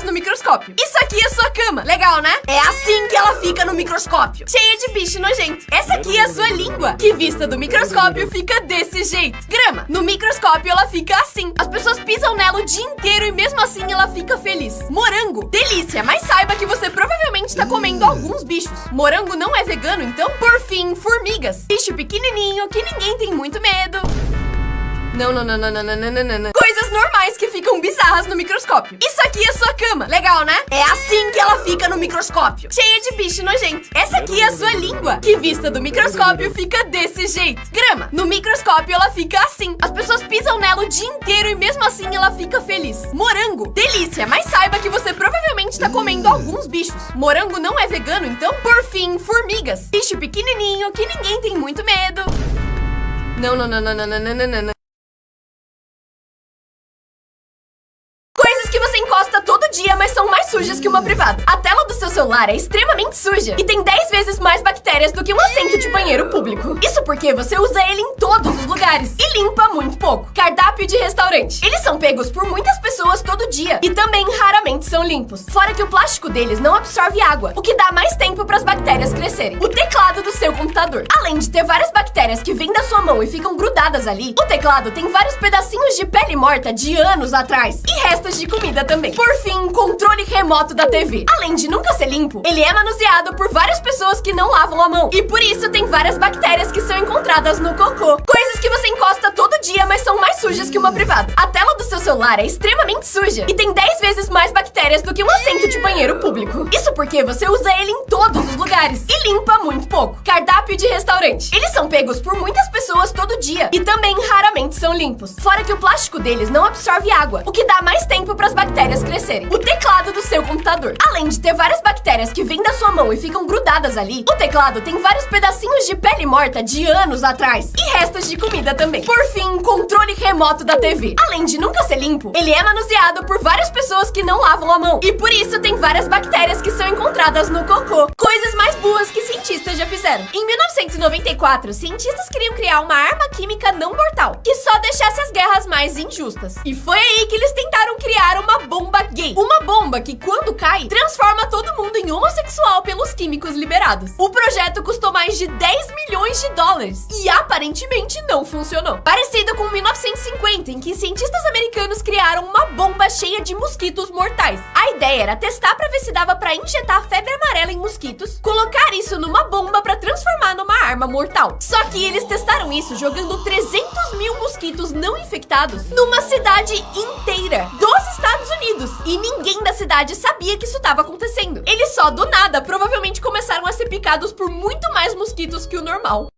bizarras no microscópio. Isso aqui é sua cama, legal, né? É assim que ela fica no microscópio, cheia de bicho nojento. Essa aqui é a sua língua, que vista do microscópio fica desse jeito. Grama, no microscópio ela fica assim. As pessoas pisam nela o dia inteiro e mesmo assim ela fica feliz. Morango, delícia, mas saiba que você provavelmente tá comendo alguns bichos. Morango não é vegano, então? Por fim, formigas. Bicho pequenininho que ninguém tem muito medo. Não. Coisas normais que ficam bizarras no microscópio. Isso aqui é sua cama, legal, né? É assim que ela fica no microscópio, cheia de bicho nojento. Essa aqui é a sua língua, que vista do microscópio fica desse jeito. Grama, no microscópio ela fica assim. As pessoas pisam nela o dia inteiro e mesmo assim ela fica feliz. Morango, delícia, mas saiba que você provavelmente tá comendo alguns bichos. Morango não é vegano, então? Por fim, formigas. Bicho pequenininho que ninguém tem muito medo. Não. Coisas que você encosta todo dia, mas são mais sujas que uma privada. A tela do seu celular é extremamente suja e tem 10 vezes mais bactérias do que um assento de banheiro público. Isso porque você usa ele em todos os lugares e limpa muito pouco. Cardápio de restaurante. Eles são pegos por muitas pessoas todo dia e também raramente são limpos. Fora que o plástico deles não absorve água, o que dá mais tempo para as bactérias crescerem. O teclado do seu computador. Além de ter várias bactérias que vêm da sua mão e ficam grudadas ali, o teclado tem vários pedacinhos de pele morta de anos atrás e restos de comida também. Por fim, controle remoto da TV. Além de nunca ser limpo, ele é manuseado por várias pessoas que não lavam a mão e por isso tem várias bactérias que são encontradas no cocô. Coisas que você encosta todo dia, mas são mais sujas que uma privada. A tela do seu celular é extremamente suja e tem 10 vezes mais bactérias do que um assento de banheiro público. Isso porque você usa ele em todos os lugares e limpa muito pouco. Cardápio de restaurante. Eles são pegos por muitas pessoas todo dia e também raramente são limpos. Fora que o plástico deles não absorve água, o que dá mais tempo para as bactérias crescerem. O teclado do seu computador. Além de ter várias bactérias que vêm da sua mão e ficam grudadas ali, o teclado tem vários pedacinhos de pele morta de anos atrás e restos de comida também. Por fim, controle remoto da TV. Além de nunca ser limpo, ele é manuseado por várias pessoas que não lavam a mão e por isso tem várias bactérias que são encontradas no cocô. Coisas mais boas que cientistas já fizeram. Em 1994, cientistas queriam criar uma arma química não mortal que só deixasse as guerras mais injustas. E foi aí que eles tentaram criar uma bomba gay. Uma bomba que, quando cai, transforma todo mundo em homossexual pelos químicos liberados. O projeto custou mais de 10 milhões de dólares e aparentemente não funcionou. Parecido com 1950, em que cientistas americanos criaram uma bomba cheia de mosquitos mortais. A ideia era testar para ver se dava para injetar febre amarela em mosquitos, colocar isso numa bomba para transformar numa arma mortal. Só que eles testaram isso jogando 300 mil mosquitos não infectados numa cidade inteira dos Estados Unidos. E ninguém da cidade sabia que isso estava acontecendo. Eles só, do nada, provavelmente começaram a ser picados por muito mais mosquitos que o normal.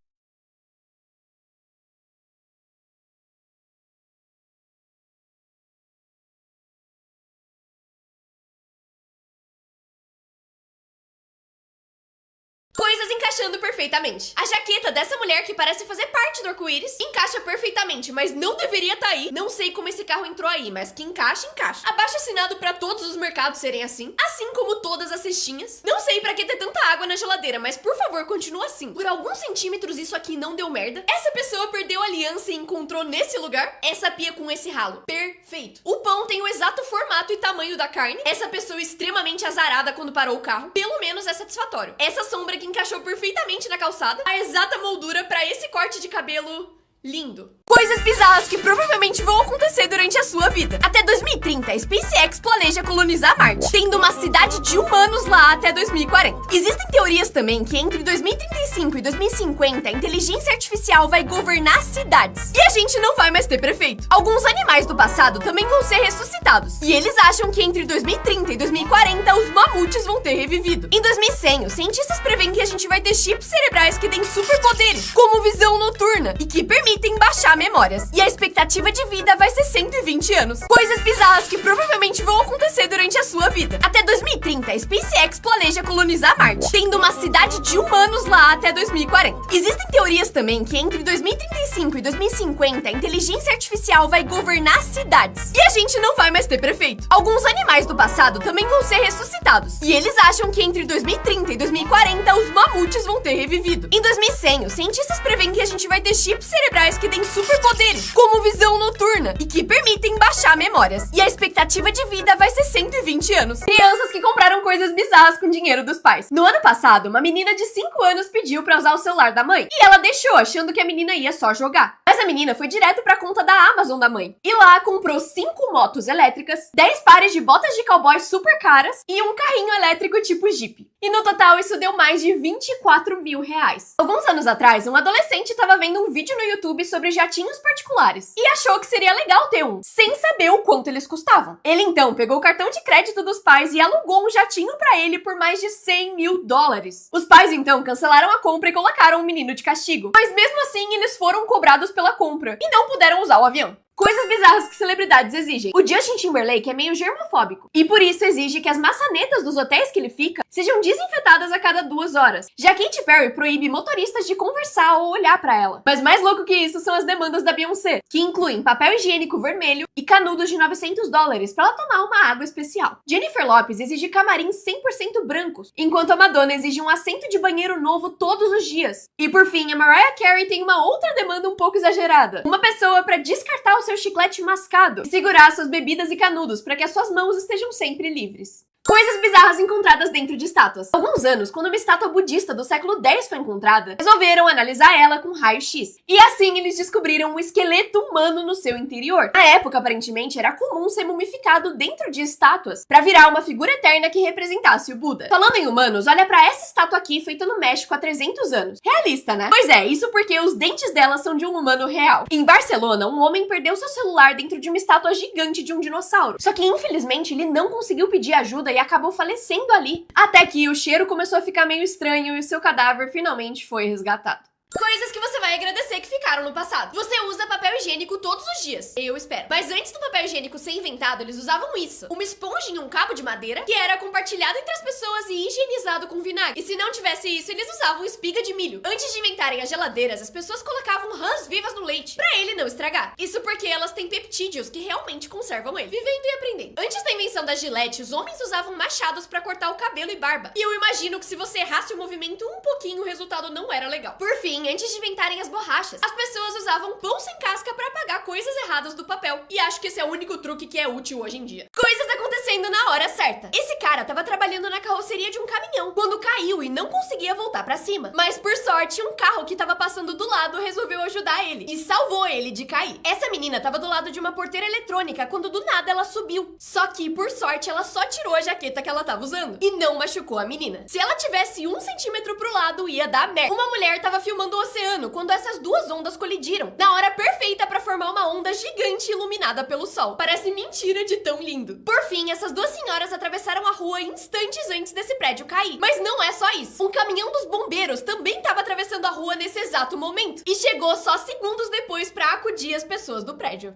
Coisas encaixando perfeitamente. A jaqueta dessa mulher que parece fazer parte do arco-íris encaixa perfeitamente, mas não deveria estar aí. Não sei como esse carro entrou aí, mas que encaixa, encaixa. Abaixo assinado pra todos os mercados serem assim como todas as cestinhas. Não sei pra que ter tanta água na geladeira, mas por favor, continua assim. Por alguns centímetros isso aqui não deu merda. Essa pessoa perdeu a aliança e encontrou nesse lugar essa pia com esse ralo. Perfeito. O pão tem o exato formato e tamanho da carne. Essa pessoa extremamente azarada quando parou o carro. Pelo menos é satisfatório. Essa sombra que encaixou perfeitamente na calçada, a exata moldura para esse corte de cabelo lindo. Coisas bizarras que provavelmente vão acontecer durante a sua vida. Até 2030, a SpaceX planeja colonizar Marte, tendo uma cidade de humanos lá até 2040. Existem teorias também que entre 2035 e 2050, a inteligência artificial vai governar cidades. E a gente não vai mais ter prefeito. Alguns animais do passado também vão ser ressuscitados. E eles acham que entre 2030 e 2040, os mamutes vão ter revivido. Em 2100, os cientistas preveem que a gente vai ter chips cerebrais que têm superpoderes, como visão noturna, e que permitem baixar memórias. E a expectativa de vida vai ser 120 anos. Coisas bizarras que provavelmente vão acontecer durante a sua vida. Até 2030, a SpaceX planeja colonizar Marte, tendo uma cidade de humanos lá até 2040. Existem teorias também que entre 2035 e 2050, a inteligência artificial vai governar cidades. E a gente não vai mais ter prefeito. Alguns animais do passado também vão ser ressuscitados. E eles acham que entre 2030 e 2040, os mamutes vão ter revivido. Em 2100, os cientistas preveem que a gente vai ter chips cerebrais cerebrais que têm superpoderes, como visão noturna, e que permitem baixar memórias. E a expectativa de vida vai ser 120 anos. Crianças que compraram coisas bizarras com dinheiro dos pais. No ano passado, uma menina de 5 anos pediu pra usar o celular da mãe. E ela deixou, achando que a menina ia só jogar. Mas a menina foi direto pra conta da Amazon da mãe. E lá comprou 5 motos elétricas, 10 pares de botas de cowboy super caras e um carrinho elétrico tipo Jeep. E no total isso deu mais de 24 mil reais. Alguns anos atrás, um adolescente estava vendo um vídeo no YouTube sobre jatinhos particulares e achou que seria legal ter um, sem saber o quanto eles custavam. Ele então pegou o cartão de crédito dos pais e alugou um jatinho pra ele por mais de 100 mil dólares. Os pais então cancelaram a compra e colocaram o menino de castigo. Mas mesmo assim, eles foram cobrados pela compra e não puderam usar o avião. Coisas bizarras que celebridades exigem. O Justin Timberlake é meio germofóbico e por isso exige que as maçanetas dos hotéis que ele fica sejam desinfetadas a cada 2 horas. Já Katy Perry proíbe motoristas de conversar ou olhar pra ela. Mas mais louco que isso são as demandas da Beyoncé, que incluem papel higiênico vermelho e canudos de 900 dólares pra ela tomar uma água especial. Jennifer Lopez exige camarins 100% brancos, enquanto a Madonna exige um assento de banheiro novo todos os dias. E por fim, a Mariah Carey tem uma outra demanda um pouco exagerada. Uma pessoa pra descartar o seu chiclete mascado e segurar suas bebidas e canudos para que as suas mãos estejam sempre livres. Coisas bizarras encontradas dentro de estátuas. Há alguns anos, quando uma estátua budista do século X foi encontrada, resolveram analisar ela com raio-x. E assim eles descobriram um esqueleto humano no seu interior. Na época, aparentemente, era comum ser mumificado dentro de estátuas para virar uma figura eterna que representasse o Buda. Falando em humanos, olha para essa estátua aqui feita no México há 300 anos. Realista, né? Pois é, isso porque os dentes dela são de um humano real. Em Barcelona, um homem perdeu seu celular dentro de uma estátua gigante de um dinossauro. Só que, infelizmente, ele não conseguiu pedir ajuda e acabou falecendo ali. Até que o cheiro começou a ficar meio estranho e o seu cadáver finalmente foi resgatado. Coisas que você vai agradecer que ficaram no passado. Você usa papel higiênico todos os dias. Eu espero. Mas antes do papel higiênico ser inventado, eles usavam isso. Uma esponja em um cabo de madeira que era compartilhado entre as pessoas e higienizado com vinagre. E se não tivesse isso, eles usavam espiga de milho. Antes de inventarem as geladeiras, as pessoas colocavam rãs vivas no leite pra ele não estragar. Isso porque elas têm peptídeos que realmente conservam ele. Vivendo e aprendendo. Antes da invenção da Gillette, os homens usavam machados pra cortar o cabelo e barba. E eu imagino que se você errasse o movimento um pouquinho, o resultado não era legal. Por fim, antes de inventarem as borrachas, as pessoas usavam pão sem casca pra apagar coisas erradas do papel. E acho que esse é o único truque que é útil hoje em dia. Coisas acontecendo na hora certa. Esse cara tava trabalhando na carroceria de um caminhão quando caiu e não conseguia voltar pra cima. Mas por sorte, um carro que tava passando do lado resolveu ajudar ele e salvou ele de cair. Essa menina tava do lado de uma porteira eletrônica quando do nada ela subiu. Só que, por sorte, ela só tirou a jaqueta que ela tava usando e não machucou a menina. Se ela tivesse 1 centímetro pro lado, ia dar merda. Uma mulher tava filmando o oceano quando essas duas ondas colidiram, na hora perfeita pra formar uma onda gigante iluminada pelo sol. Parece mentira de tão lindo. Por fim, essas duas senhoras atravessaram a rua instantes antes desse prédio cair. Mas não é só isso. Um caminhão dos bombeiros também estava atravessando a rua nesse exato momento e chegou só segundos depois pra acudir as pessoas do prédio.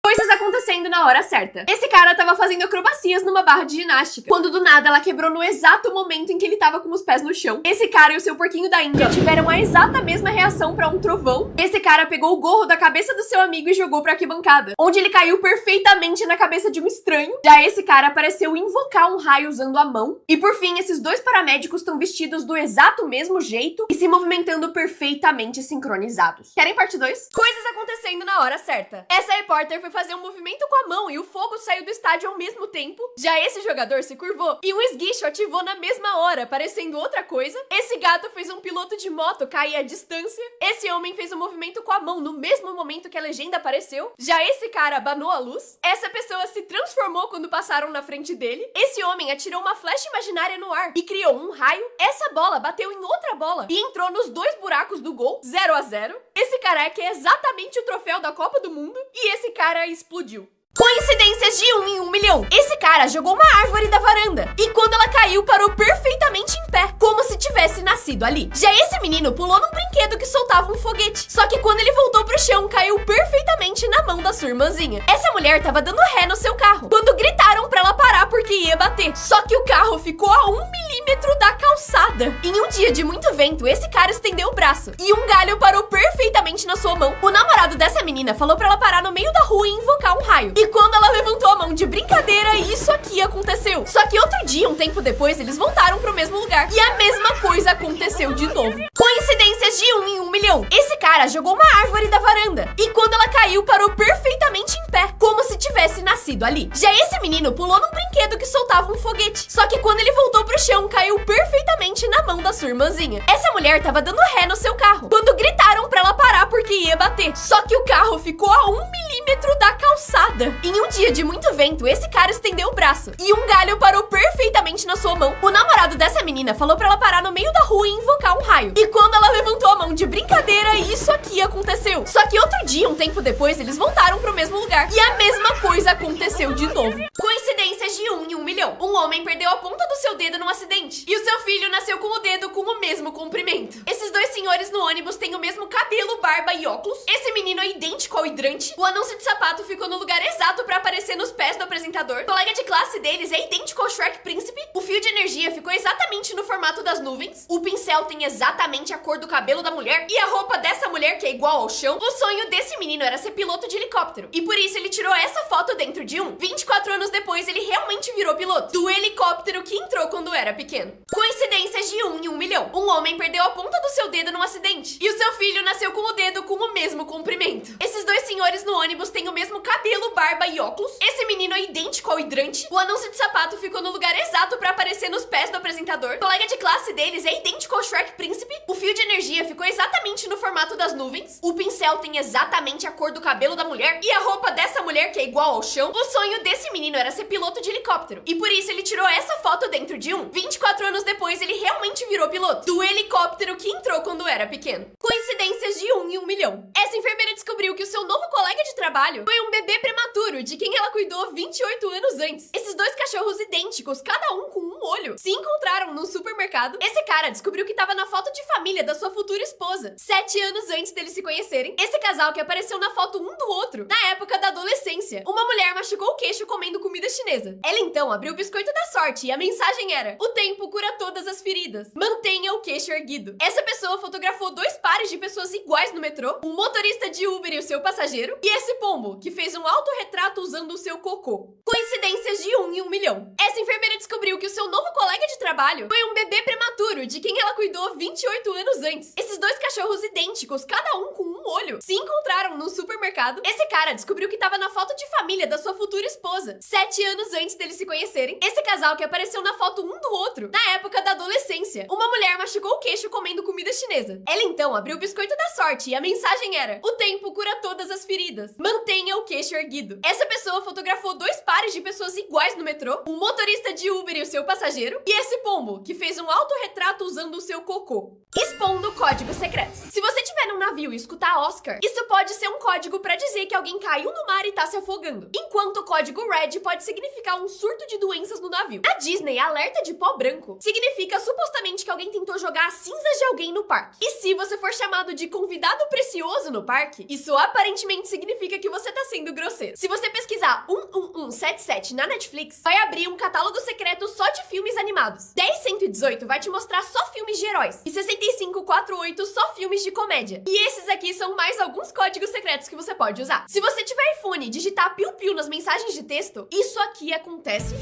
Coisas acontecendo na hora certa. Esse cara tava fazendo acrobacias numa barra de ginástica, quando do nada ela quebrou no exato momento em que ele tava com os pés no chão. Esse cara e o seu porquinho da Índia tiveram a exata mesma reação pra um trovão. Esse cara pegou o gorro da cabeça do seu amigo e jogou pra arquibancada, onde ele caiu perfeitamente na cabeça de um estranho. Já esse cara pareceu invocar um raio usando a mão. E por fim, esses dois paramédicos estão vestidos do exato mesmo jeito e se movimentando perfeitamente sincronizados. Querem parte 2? Coisas acontecendo na hora certa. Essa repórter foi fazer um movimento com a mão e o fogo saiu do estádio ao mesmo tempo. Já esse jogador se curvou e um esguicho ativou na mesma hora, parecendo outra coisa. Esse gato fez um piloto de moto cair à distância. Esse homem fez um movimento com a mão no mesmo momento que a legenda apareceu. Já esse cara abanou a luz. Essa pessoa se transformou quando passaram na frente dele. Esse homem atirou uma flecha imaginária no ar e criou um raio. Essa bola bateu em outra bola e entrou nos 2 buracos do gol, 0-0. Esse careca é exatamente o troféu da Copa do Mundo e esse cara explodiu. Coincidências de 1 em 1 milhão. Esse cara jogou uma árvore da varanda e quando ela caiu, parou perfeitamente em pé, como se tivesse nascido ali. Já esse menino pulou num brinquedo que soltava um foguete, só que quando ele voltou pro chão, caiu perfeitamente na mão da da sua irmãzinha. Essa mulher tava dando ré no seu carro, quando gritaram pra ela parar porque ia bater. Só que o carro ficou a 1 milímetro da calçada. Em um dia de muito vento, esse cara estendeu o braço e um galho parou perfeitamente na sua mão. O namorado dessa menina falou pra ela parar no meio da rua e invocar um raio. E quando ela levantou a mão de brincadeira, isso aqui aconteceu. Só que outro dia, um tempo depois, eles voltaram pro mesmo lugar e a mesma coisa aconteceu de novo. Coincidências de 1 em 1 milhão. Esse cara jogou uma árvore da varanda e quando ela caiu, parou perfeitamente em pé, como se tivesse nascido ali. Já esse menino pulou num brinquedo que soltava um foguete. Só que quando ele voltou pro chão, caiu perfeitamente na mão da sua irmãzinha. Essa mulher tava dando ré no seu carro, quando gritaram pra ela parar porque ia bater. Só que o carro ficou a 1 milímetro da calçada. Em um dia de muito vento, esse cara estendeu o braço e um galho parou perfeitamente na sua mão. O namorado dessa menina falou pra ela parar no meio da rua e invocar um raio. E quando ela levantou a mão de brincadeira, isso aqui aconteceu. Só que outro dia, um tempo depois, eles voltaram pro mesmo lugar e a mesma coisa aconteceu de novo. Coincidências de 1 em 1 milhão. Um homem perdeu a ponta do seu dedo num acidente e o seu filho nasceu com o dedo com o mesmo comprimento. Esses dois senhores no ônibus têm o mesmo cabelo, barba e óculos. Esse menino é idêntico ao hidrante. O anúncio de sapato ficou no lugar exato pra aparecer nos pés do apresentador. O colega de classe deles é idêntico ao Shrek Príncipe. O fio de energia ficou exatamente no formato das nuvens. O pincel tem exatamente a cor do cabelo da mulher e a roupa dessa mulher que é igual ao chão. O sonho desse menino era ser piloto de helicóptero e por isso ele tirou essa foto dentro de um. 24 anos depois, ele realmente virou piloto do helicóptero que entrou quando era pequeno. Coincidências de 1 em 1 milhão. Um homem perdeu a ponta do seu dedo num acidente e o seu filho nasceu com o dedo com o mesmo comprimento. Esses dois senhores no ônibus têm o mesmo cabelo, barba e óculos. Esse menino é idêntico ao hidrante. O anúncio de sapato ficou no lugar exato pra aparecer nos pés do apresentador. O colega de classe deles é idêntico ao Shrek Príncipe. O fio de energia ficou exatamente no formato das nuvens. O pincel tem exatamente a cor do cabelo da mulher e a roupa dessa mulher que é igual ao chão. O sonho desse menino era ser piloto de helicóptero e por isso ele tirou essa foto dentro de um. 24 anos depois, ele realmente virou piloto do helicóptero que entrou quando era pequeno. Coincidências de 1 em 1 milhão. Essa enfermeira descobriu que o seu novo colega de trabalho foi um bebê prematuro de quem ela cuidou 28 anos antes. Esses dois cachorros idênticos, cada um com um olho, se encontraram num supermercado. Esse cara descobriu que tava na foto de família da sua futura esposa, 7 anos antes deles se conhecerem. Esse casal que apareceu na foto um do outro na época da adolescência. Uma mulher machucou o queixo comendo comida chinesa. Ela então abriu o biscoito da sorte e a mensagem era: o tempo cura todas as feridas. Mantenha o queixo erguido. Essa pessoa fotografou 2 pares de pessoas iguais no metrô, um motorista de Uber e o seu passageiro, e esse pombo, que fez um autorretrato usando o seu cocô. Coincidências de 1 em 1 milhão. Essa enfermeira descobriu que o seu novo colega de trabalho foi um bebê prematuro de quem ela cuidou 28 anos antes. Esses dois cachorros idênticos, cada um com um olho, se encontraram num supermercado. Esse cara descobriu que tava na foto de família da sua futura esposa, 7 anos antes deles se conhecerem. Esse casal que apareceu na foto um do outro na época da adolescência. Uma mulher machucou o queixo comendo comida chinesa. Ela então abriu o biscoito da sorte e a mensagem era: o tempo cura todas as feridas. Mantenha o queixo erguido. Essa pessoa fotografou 2 pares de pessoas iguais no metrô, um motorista de Uber e o seu passageiro, e esse pombo, que fez um autorretrato usando o seu cocô. Expondo códigos secretos. Se você estiver num navio e escutar Oscar, isso pode ser um código pra dizer que alguém caiu no mar e tá se afogando. Enquanto o código Red pode significar um surto de doenças no navio. Na Disney, alerta de pó branco significa supostamente que alguém tentou jogar as cinzas de alguém no parque. E se você for chamado de convidado precioso no parque, isso aparentemente significa que você tá sendo grosseiro. Se você pesquisar 11177 na Netflix, vai abrir um catálogo secreto só de filmes animados. 10118 vai te mostrar só filmes de heróis. E 6548 só filmes de comédia. E esses aqui são mais alguns códigos secretos que você pode usar. Se você tiver iPhone e digitar piu-piu nas mensagens de texto, isso aqui acontece.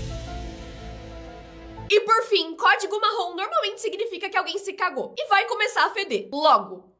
E por fim, código marrom normalmente significa que alguém se cagou e vai começar a feder logo.